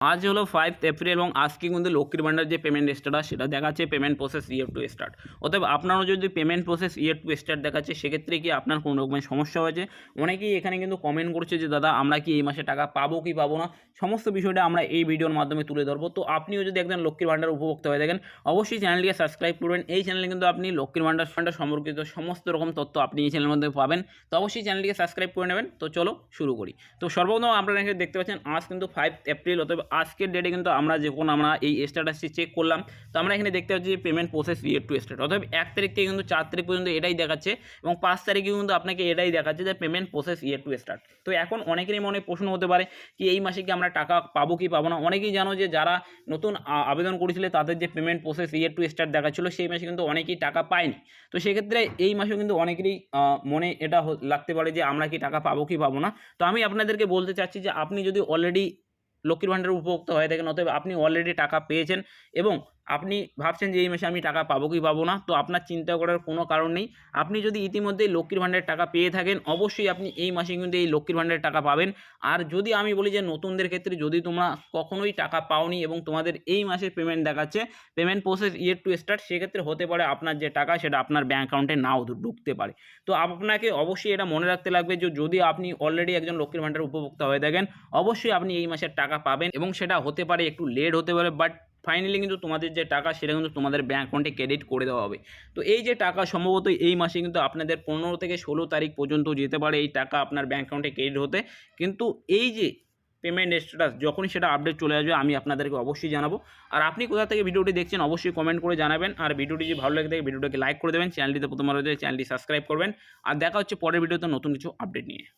আজ হলো 5 এপ্রিল এবং আজকে কিন্তু লক্ষ্মীর ভান্ডার যে পেমেন্ট স্ট্যাটাস সেটা দেখাচ্ছে payment process year to start. অতএব আপনারও যদি payment process year to start দেখাচ্ছে সেক্ষেত্রে কি আপনার কোনো রকমের সমস্যা হয়েছে? অনেকেই এখানে কিন্তু কমেন্ট করছে যে দাদা আমরা কি এই মাসে টাকা পাবো কি পাবো না, সমস্ত বিষয়টা আমরা এই ভিডিওর মাধ্যমে তুলে ধরবো। তো আপনিও যদি একজন লক্ষ্মীর ভান্ডার উপভোক্তা হয়ে থাকেন অবশ্যই চ্যানেলটিকে সাবস্ক্রাইব করবেন। এই চ্যানেলে কিন্তু আপনি লক্ষ্মীর ভান্ডার সম্পর্কিত সমস্ত রকম তথ্য আপনি এই চ্যানেলের মধ্যে পাবেন। তো অবশ্যই চ্যানেলটিকে সাবস্ক্রাইব করে নেবেন। তো চলো শুরু করি। তো সর্বপ্রথম আপনারা এখানে দেখতে পাচ্ছেন আজ কিন্তু 5 এপ্রিল, অতএব আজকের ডেটে কিন্তু আমরা যখন আমরা এই স্ট্যাটাসটি চেক করলাম তো আমরা এখানে দেখতে পাচ্ছি যে payment process year to start. অতএব 1 তারিখ থেকে কিন্তু 4 তারিখ পর্যন্ত এটাই দেখাচ্ছে এবং 5 তারিখে কিন্তু আপনাকে এটাই দেখাচ্ছে যে payment process year to start. তো এখন অনেকেরই মনে প্রশ্ন হতে পারে কি এই মাসে কি আমরা টাকা পাবো কি পাবো না। অনেকেই জানো যে যারা নতুন আবেদন করেছিল তাদের যে payment process year to start দেখাচ্ছিল সেই মাসে কিন্তু অনেকেই টাকা পায়নি। তো সেক্ষেত্রে এই মাসেও কিন্তু অনেকেরই মনে এটা লাগতে পারে যে আমরা কি টাকা পাবো কি পাবো না। তো আমি আপনাদেরকে বলতে চাচ্ছি যে আপনি যদি অলরেডি লক্ষ্মীর ভান্ডারের উপভোক্তা হয়ে থাকেন অতএব আপনি অলরেডি টাকা পেয়েছেন এবং আপনি ভাবছেন যে এই মাসে আমি টাকা পাবো কি পাবো না, তো আপনার চিন্তা করার কোনো কারণ নেই। আপনি যদি ইতিমধ্যেই লক্ষ্মীর ভান্ডারের টাকা পেয়ে থাকেন অবশ্যই আপনি এই মাসে কিন্তু এই লক্ষ্মীর ভান্ডারের টাকা পাবেন। আর যদি আমি বলি যে নতুনদের ক্ষেত্রে যদি তোমরা কখনোই টাকা পাওনি এবং তোমাদের এই মাসের পেমেন্ট দেখাচ্ছে payment process year to start, সেক্ষেত্রে হতে পারে আপনার যে টাকা সেটা আপনার ব্যাঙ্ক অ্যাকাউন্টে নাও ঢুকতে পারে। তো আপনাকে অবশ্যই এটা মনে রাখতে লাগবে যে যদি আপনি অলরেডি একজন লক্ষ্মীর ভান্ডারের উপভোক্তা হয়ে থাকেন অবশ্যই আপনি এই মাসের টাকা পাবেন এবং সেটা হতে পারে একটু লেট হতে পারে, বাট ফাইনালি কিন্তু তোমাদের যে টাকা সেটা কিন্তু তোমাদের ব্যাঙ্ক অ্যাকাউন্টে ক্রেডিট করে দেওয়া হবে। তো এই যে টাকা সম্ভবত এই মাসে কিন্তু আপনাদের 15 থেকে 16 তারিখ পর্যন্ত যেতে পারে এই টাকা আপনার ব্যাঙ্ক অ্যাকাউন্টে ক্রেডিট হতে। কিন্তু এই যে পেমেন্ট স্ট্যাটাস যখনই সেটা আপডেট চলে আসবে আমি আপনাদেরকে অবশ্যই জানাবো। আর আপনি কোথা থেকে ভিডিওটি দেখছেন অবশ্যই কমেন্ট করে জানাবেন। আর ভিডিওটি যদি ভালো লাগে থাকে ভিডিওটাকে লাইক করে দেবেন, চ্যানেলটিতে প্রথমবার হলে চ্যানেলটি সাবস্ক্রাইব করবেন। আর দেখা হচ্ছে পরের ভিডিওতে নতুন কিছু আপডেট নিয়ে।